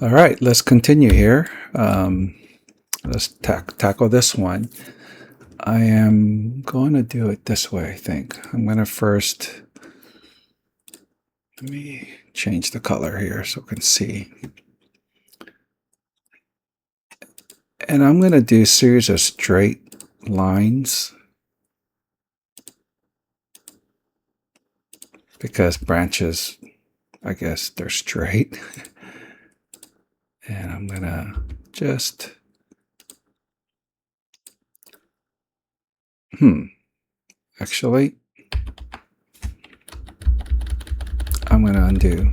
All right, let's continue here. Let's tackle this one. I am going to do it this way, I think. I'm going to first, let me change the color here so we can see. And I'm going to do a series of straight lines because branches, I guess they're straight. And I'm going to just, actually, I'm going to undo.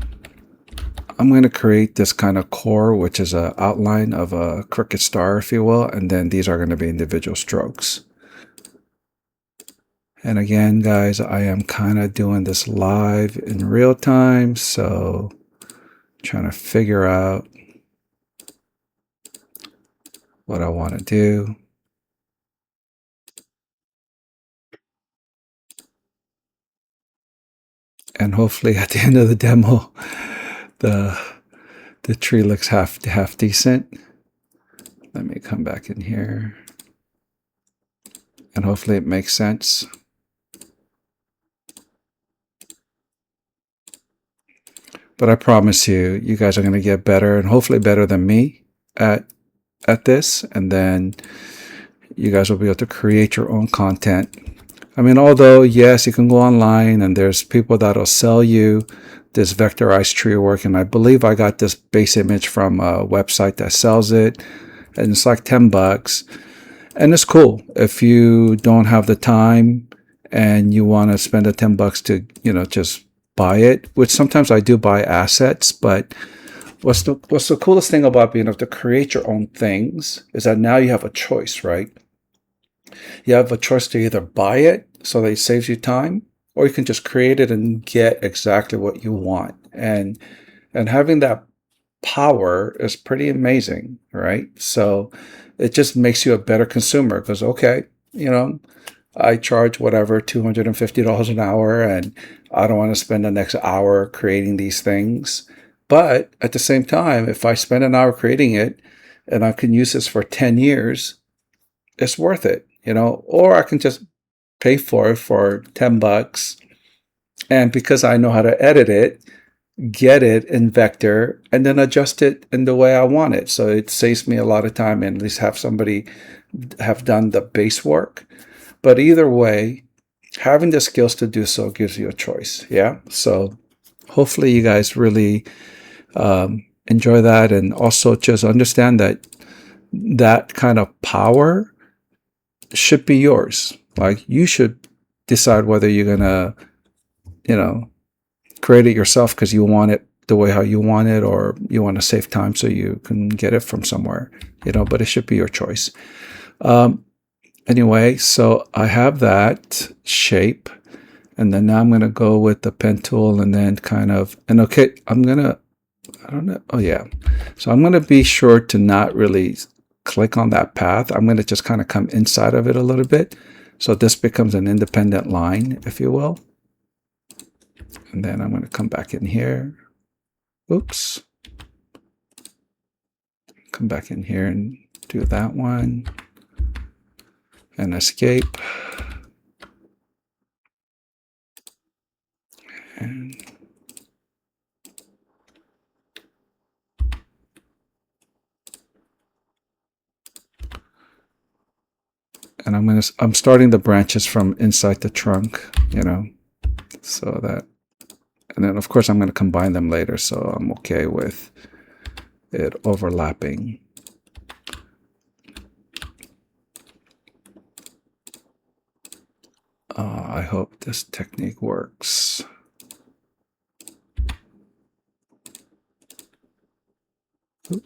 I'm going to create this kind of core, which is an outline of a crooked star, if you will, and then these are going to be individual strokes. And again, guys, I am kind of doing this live in real time, so trying to figure out what I want to do. And hopefully at the end of the demo, the tree looks half decent. Let me come back in here. And hopefully it makes sense. But I promise you, you guys are going to get better, and hopefully better than me at this. And then you guys will be able to create your own content. I mean, although, yes, you can go online and there's people that'll sell you this vectorized tree work. And I believe I got this base image from a website that sells it. And it's like $10. And it's cool if you don't have the time and you want to spend the $10 to, just buy it, which sometimes I do buy assets. But what's the coolest thing about being able to create your own things is that now you have a choice, right? You have a choice to either buy it so that it saves you time, or you can just create it and get exactly what you want. And having that power is pretty amazing, right? So it just makes you a better consumer because, okay, I charge whatever, $250 an hour, and I don't want to spend the next hour creating these things. But at the same time, if I spend an hour creating it and I can use this for 10 years, it's worth it, or I can just pay for it for $10. And because I know how to edit it, get it in vector and then adjust it in the way I want it. So it saves me a lot of time and at least have somebody have done the base work. But either way, having the skills to do so gives you a choice. Yeah. So hopefully you guys really enjoy that. And also just understand that kind of power should be yours. Like you should decide whether you're going to, create it yourself because you want it the way how you want it, or you want to save time so you can get it from somewhere, but it should be your choice. Anyway, so I have that shape, and then now I'm going to go with the pen tool and then okay, I don't know. Oh yeah. So I'm going to be sure to not really click on that path. I'm going to just kind of come inside of it a little bit. So this becomes an independent line, if you will. And then I'm going to come back in here. Oops. Come back in here and do that one. And escape. And I'm starting the branches from inside the trunk, so that, and then of course I'm going to combine them later, so I'm okay with it overlapping. I hope this technique works. Oop.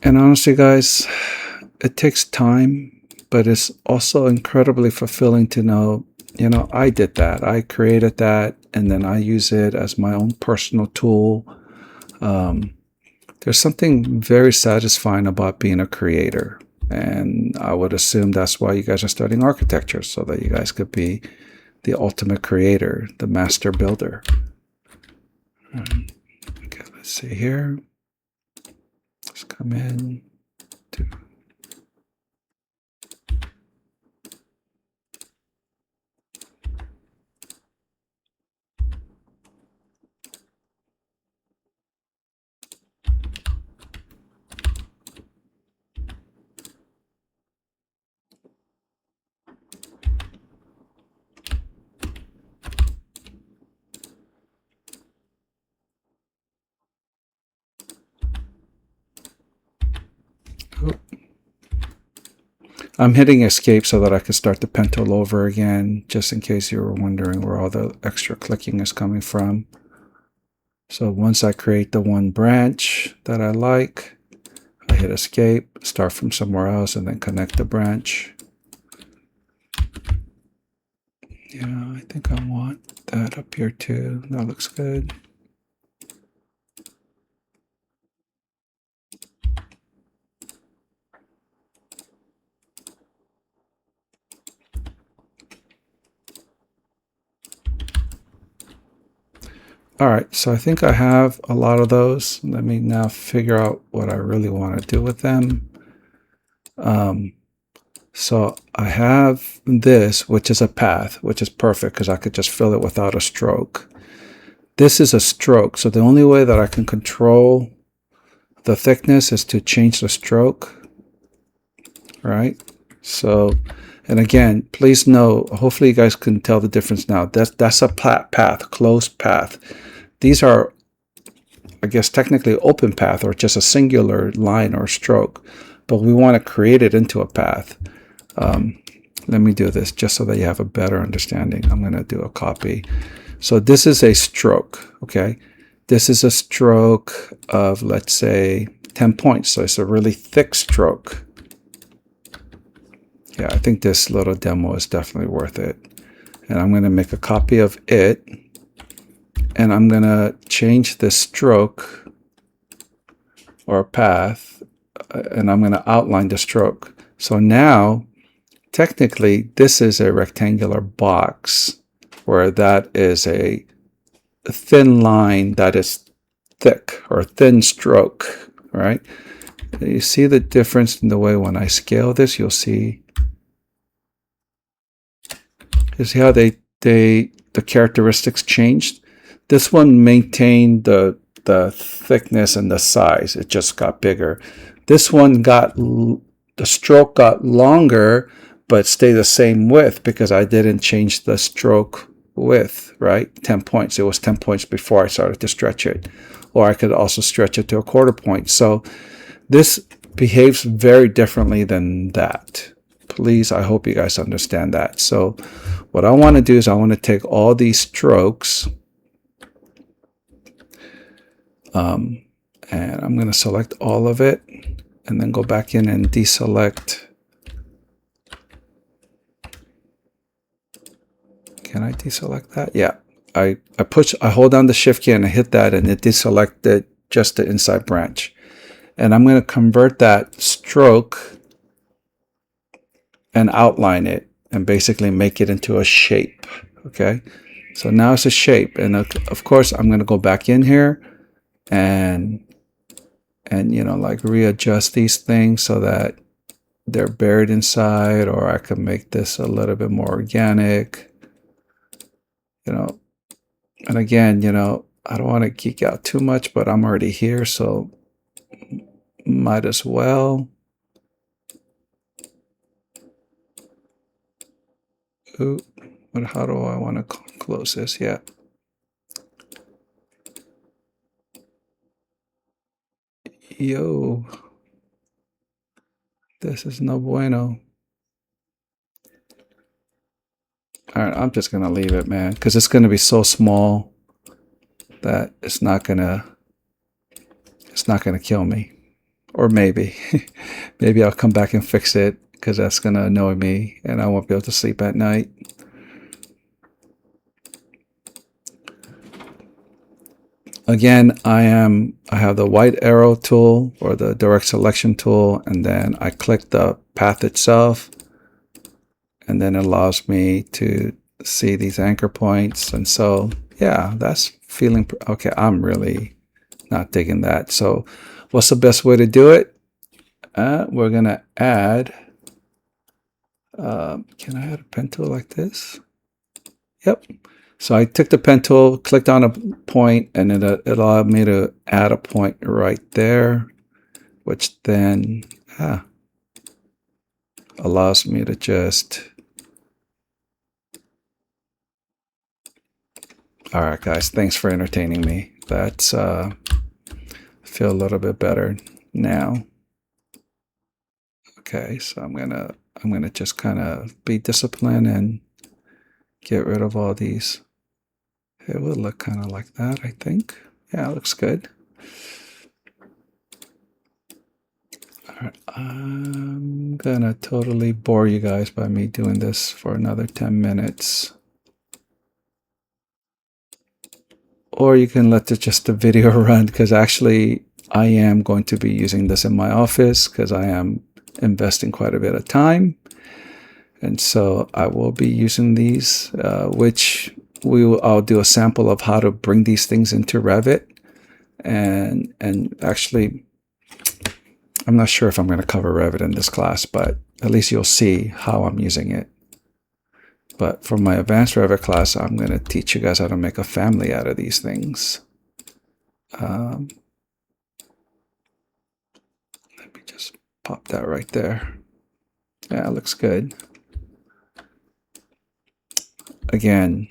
And honestly, guys, it takes time, but it's also incredibly fulfilling to know, I did that. I created that, and then I use it as my own personal tool. There's something very satisfying about being a creator. And I would assume that's why you guys are studying architecture, so that you guys could be the ultimate creator, the master builder. Okay, let's see here. Let's come in to I'm hitting escape so that I can start the pen tool over again, just in case you were wondering where all the extra clicking is coming from. So once I create the one branch that I like, I hit escape, start from somewhere else, and then connect the branch. Yeah, I think I want that up here too. That looks good. All right, so I think I have a lot of those. Let me now figure out what I really want to do with them. So I have this, which is a path, which is perfect because I could just fill it without a stroke. This is a stroke, so the only way that I can control the thickness is to change the stroke, right? So, and again, please know, hopefully you guys can tell the difference now. That's a path, closed path. These are, I guess, technically open path or just a singular line or stroke, but we want to create it into a path. Let me do this just so that you have a better understanding. I'm going to do a copy. So this is a stroke, okay? This is a stroke of, let's say, 10 points. So it's a really thick stroke. Yeah, I think this little demo is definitely worth it. And I'm going to make a copy of it. And I'm going to change the stroke or path. And I'm going to outline the stroke. So now, technically, this is a rectangular box where that is a thin line that is thick or thin stroke, right? You see the difference in the way when I scale this, you'll see. You see how the characteristics changed? This one maintained the thickness and the size. It just got bigger. This one the stroke got longer, but stayed the same width because I didn't change the stroke width, right? 10 points. It was 10 points before I started to stretch it. Or I could also stretch it to a quarter point. So this behaves very differently than that. Please, I hope you guys understand that. So what I want to do is I want to take all these strokes and I'm going to select all of it and then go back in and deselect. Can I deselect that? Yeah. I hold down the shift key and I hit that and it deselected just the inside branch. And I'm going to convert that stroke and outline it and basically make it into a shape. Okay. So now it's a shape. And of course, I'm going to go back in here and you know, like readjust these things so that they're buried inside, or I can make this a little bit more organic, you know. And again, you know, I don't want to geek out too much, but I'm already here, so might as well. Ooh, but how do I want to close this? Yeah. Yo, this is no bueno. All right, I'm just gonna leave it, man, because it's gonna be so small that it's not gonna kill me. Or maybe, maybe I'll come back and fix it because that's gonna annoy me and I won't be able to sleep at night. Again, I have the white arrow tool or the direct selection tool, and then I click the path itself, and then it allows me to see these anchor points. And so, yeah, that's feeling okay. I'm really not digging that. So what's the best way to do it? We're gonna add, can I add a pen tool like this? Yep. So I took the pen tool, clicked on a point, and it allowed me to add a point right there, which then allows me to just, all right, guys, thanks for entertaining me. That's, feel a little bit better now. Okay, so I'm gonna just kind of be disciplined and get rid of all these. It will look kind of like that, I think. Yeah, it looks good. All right, I'm gonna totally bore you guys by me doing this for another 10 minutes. Or you can let just the video run, because actually I am going to be using this in my office because I am investing quite a bit of time. And so I will be using these, which I'll do a sample of how to bring these things into Revit. And actually, I'm not sure if I'm going to cover Revit in this class, but at least you'll see how I'm using it. But for my advanced Revit class, I'm going to teach you guys how to make a family out of these things. Let me just pop that right there. Yeah, it looks good. Again,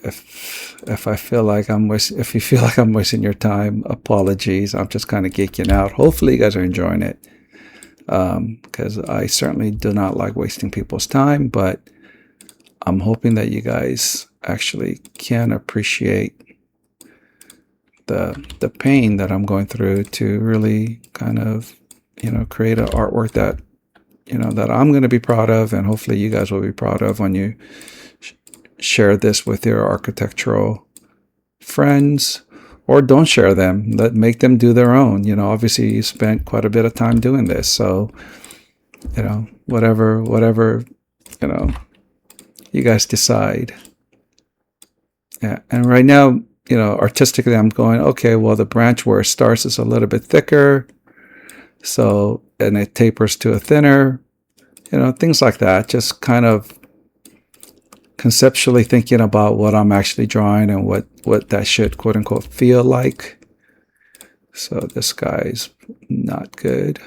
if I feel like if you feel like I'm wasting your time, apologies. I'm just kind of geeking out. Hopefully, you guys are enjoying it, because I certainly do not like wasting people's time. But I'm hoping that you guys actually can appreciate the pain that I'm going through to really kind of, create an artwork that, that I'm going to be proud of, and hopefully you guys will be proud of when you share this with your architectural friends, or don't share them. Make them do their own. Obviously you spent quite a bit of time doing this, so whatever you guys decide. Yeah, and right now, artistically, I'm going, okay, well, the branch where it starts is a little bit thicker, so, and it tapers to a thinner, things like that. Just kind of conceptually thinking about what I'm actually drawing and what that should, quote unquote, feel like. So this guy's not good.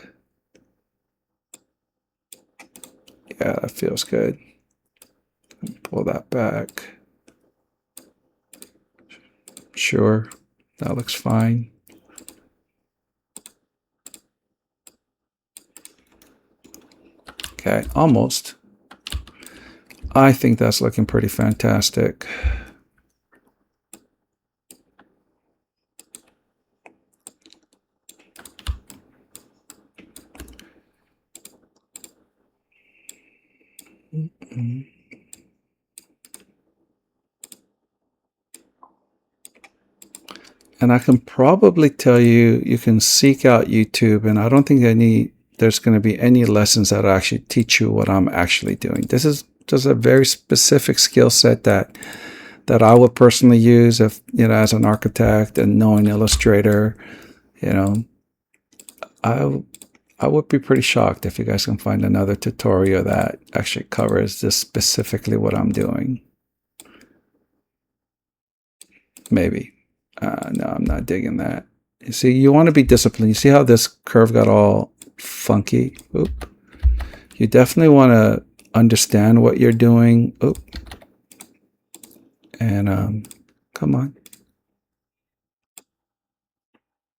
Yeah, that feels good. Pull that back. Sure, that looks fine. Okay, almost. I think that's looking pretty fantastic. And I can probably tell you, you can seek out YouTube, and I don't think there's going to be any lessons that actually teach you what I'm actually doing. This is just a very specific skill set that I would personally use if, as an architect and knowing Illustrator, I would be pretty shocked if you guys can find another tutorial that actually covers this specifically what I'm doing. Maybe. No, I'm not digging that. You see, you want to be disciplined. You see how this curve got all funky? Oop. You definitely want to understand what you're doing. Oop. And come on.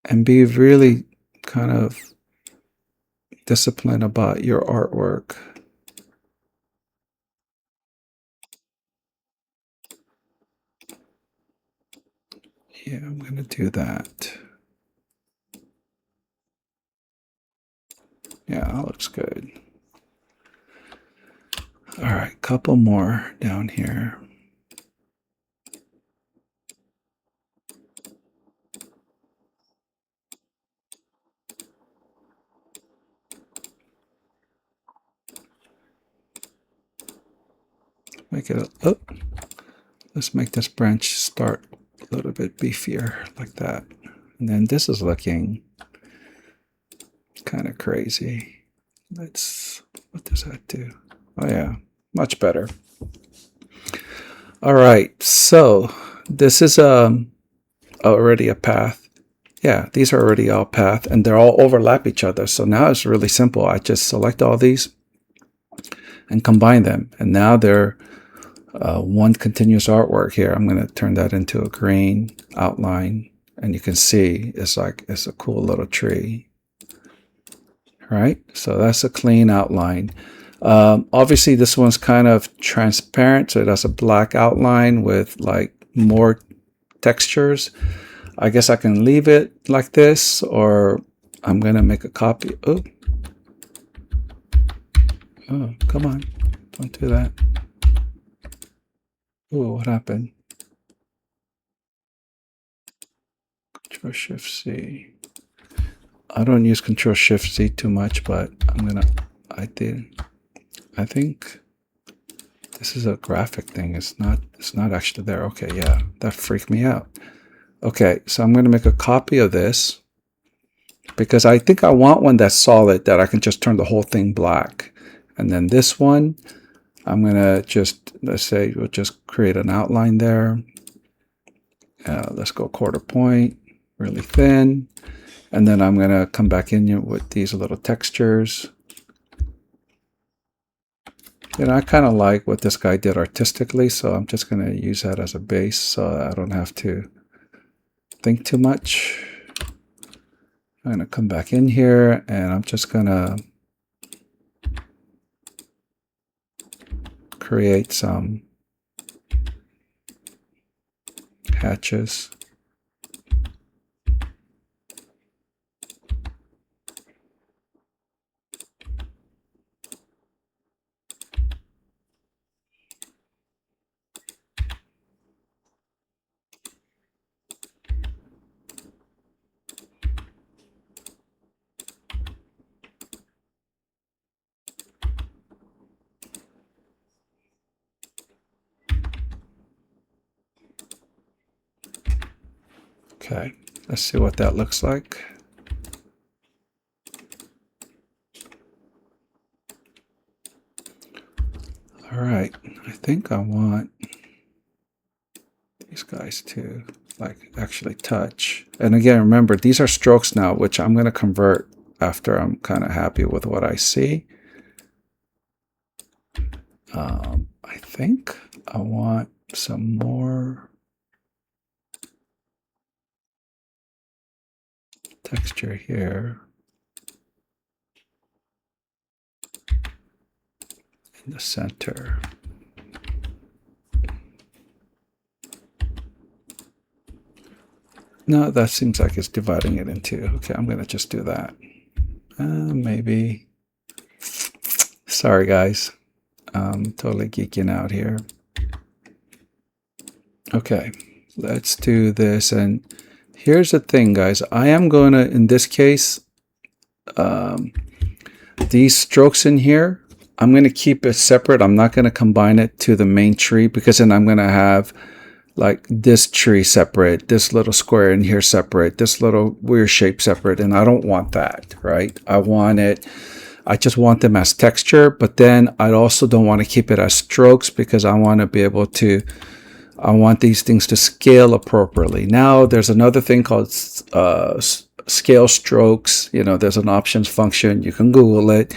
And be really kind of disciplined about your artwork. Yeah, I'm going to do that. Yeah, that looks good. All right, couple more down here. make it let's make this branch start a little bit beefier like that. And then this is looking kind of crazy. What does that do? Oh yeah, much better. All right, so this is already a path. Yeah, these are already all path, and they're all overlap each other. So now it's really simple. I just select all these and combine them, and now they're one continuous artwork here. I'm going to turn that into a green outline, and you can see it's a cool little tree. Right, so that's a clean outline. Obviously this one's kind of transparent, so it has a black outline with like more textures. I guess I can leave it like this, or I'm gonna make a copy. Oh, come on, don't do that. Oh, what happened? Control Shift C. I don't use Control Shift C too much, but I think this is a graphic thing. It's not actually there. Okay, yeah, that freaked me out. Okay, so I'm going to make a copy of this because I think I want one that's solid that I can just turn the whole thing black. And then this one, I'm going to just, let's say we'll just create an outline there. Let's go 1/4 point, really thin. And then I'm going to come back in with these little textures. You know, I kind of like what this guy did artistically, so I'm just going to use that as a base so I don't have to think too much. I'm going to come back in here and I'm just going to create some hatches. Okay, let's see what that looks like. All right, I think I want these guys to like actually touch. And again, remember, these are strokes now, which I'm going to convert after I'm kind of happy with what I see. I think I want some more texture here in the center. No, that seems like it's dividing it in two. Okay, I'm going to just do that. Maybe. Sorry, guys. I'm totally geeking out here. Okay, let's do this. And here's the thing, guys. I am going to, in this case, these strokes in here, I'm going to keep it separate. I'm not going to combine it to the main tree because then I'm going to have like this tree separate, this little square in here separate, this little weird shape separate, and I don't want that, right? I just want them as texture, but then I also don't want to keep it as strokes because I want to be able to, I want these things to scale appropriately. Now there's another thing called scale strokes. You know, there's an options function. You can Google it.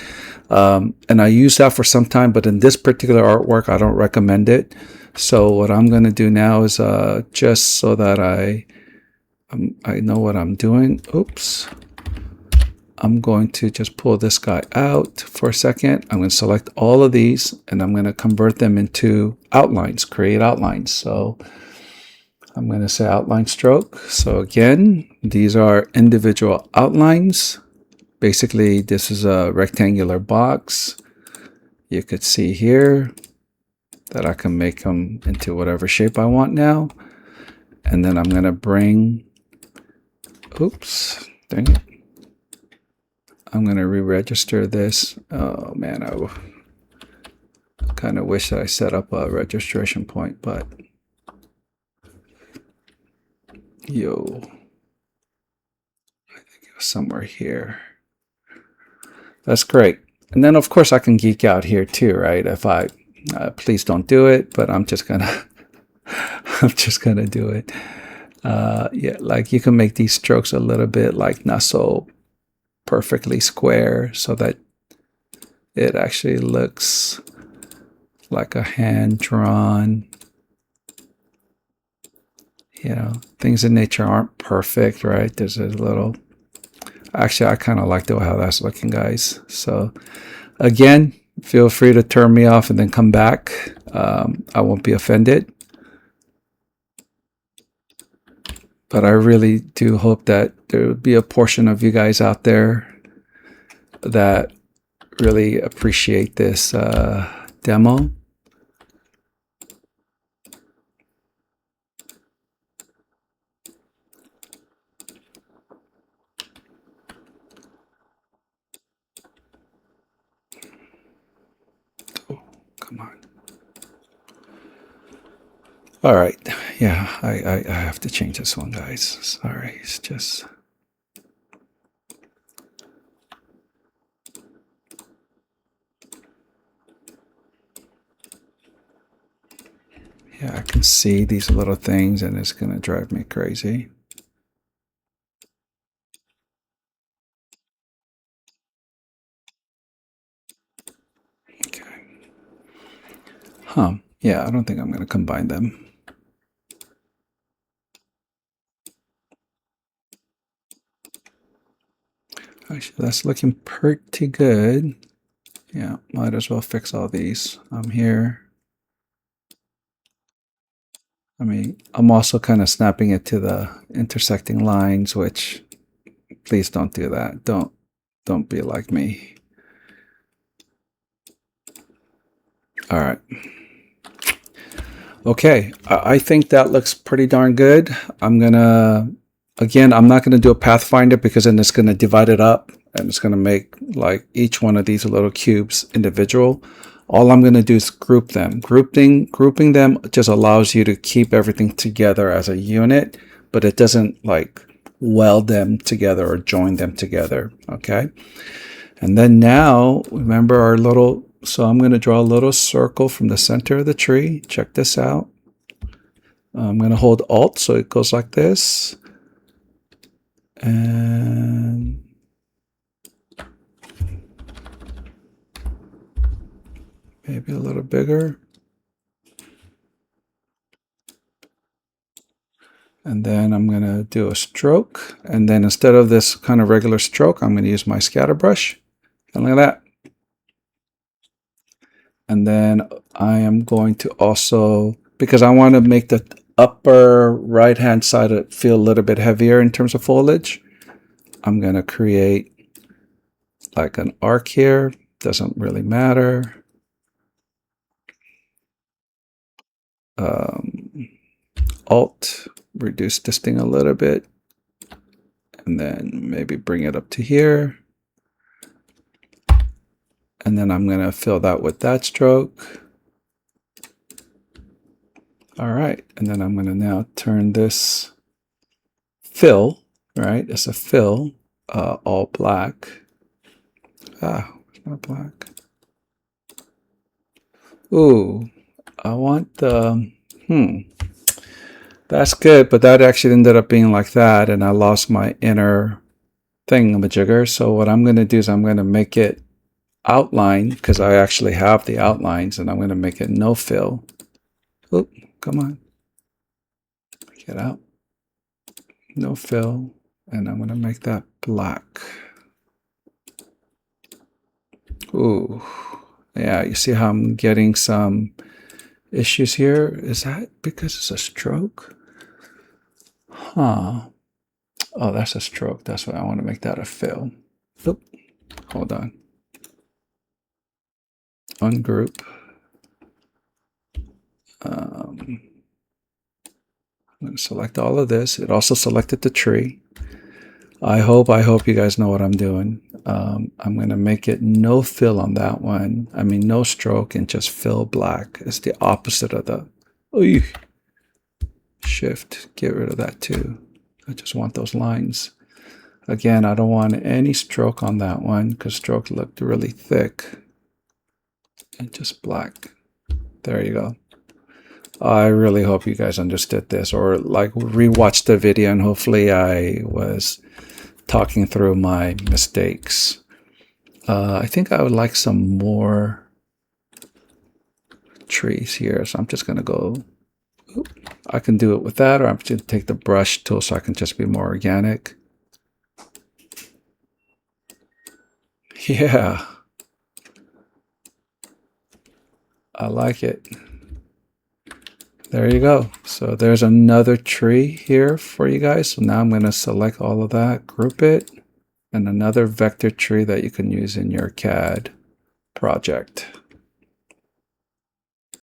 And I use that for some time, but in this particular artwork, I don't recommend it. So what I'm going to do now is just so that I know what I'm doing. Oops. I'm going to just pull this guy out for a second. I'm going to select all of these and I'm going to convert them into outlines, create outlines. So I'm going to say outline stroke. So again, these are individual outlines. Basically, this is a rectangular box. You could see here that I can make them into whatever shape I want now. And then I'm going to bring, oops, dang it. I'm going to re-register this. Oh man, kind of wish that I set up a registration point, but yo, I think it was somewhere here. That's great. And then of course I can geek out here too, right? If I please don't do it, but I'm just gonna I'm just gonna do it. Yeah, like you can make these strokes a little bit like not so perfectly square so that it actually looks like a hand drawn. You know, things in nature aren't perfect, right? There's a little. Actually, I kind of like the way how that's looking, guys. So, again, feel free to turn me off and then come back. I won't be offended. But I really do hope that there would be a portion of you guys out there that really appreciate this demo. Oh, come on. All right. Yeah, I have to change this one, guys. Sorry. It's just... Yeah, I can see these little things and it's going to drive me crazy. Okay. Huh. Yeah, I don't think I'm going to combine them. Actually, that's looking pretty good. Yeah, might as well fix all these. I'm here. I mean, I'm also kind of snapping it to the intersecting lines, which please don't do that. Don't be like me. All right. Okay, I think that looks pretty darn good. Again, I'm not gonna do a pathfinder because then it's gonna divide it up and it's gonna make like each one of these little cubes individual. All I'm gonna do is group them. Grouping them just allows you to keep everything together as a unit, but it doesn't like weld them together or join them together, okay? And then now, remember our little, so I'm going to draw a little circle from the center of the tree. Check this out. I'm going to hold Alt so it goes like this. And maybe a little bigger. And then I'm going to do a stroke. And then instead of this kind of regular stroke, I'm going to use my scatter brush. And look at that. And then I am going to also, because I want to make the upper right hand side feel a little bit heavier in terms of foliage, I'm going to create like an arc here. Doesn't really matter. Alt, reduce this thing a little bit. And then maybe bring it up to here. And then I'm going to fill that with that stroke. All right. And then I'm going to now turn this fill, right? It's a fill, all black. It's not black. Ooh, I want the, that's good, but that actually ended up being like that, and I lost my inner thingamajigger. So what I'm going to do is I'm going to make it outline, because I actually have the outlines, and I'm going to make it no fill. Oop, come on. Get out. No fill, and I'm going to make that black. Ooh, yeah, you see how I'm getting some issues here? Is that because it's a stroke? Huh. Oh, that's a stroke. That's why I want to make that a fill. Oop. Hold on. Ungroup. I'm going to select all of this. It also selected the tree. I hope you guys know what I'm doing. I'm going to make it no fill on that one. I mean, no stroke and just fill black. It's the opposite of the oy, shift. Get rid of that too. I just want those lines. Again, I don't want any stroke on that one because stroke looked really thick. And just black. There you go. I really hope you guys understood this, or like rewatched the video, and hopefully I was talking through my mistakes. I think I would like some more trees here, so I'm just going to go. I can do it with that, or I'm just going to take the brush tool so I can just be more organic. Yeah, I like it. There you go. So there's another tree here for you guys. So now I'm going to select all of that, group it, and another vector tree that you can use in your CAD project.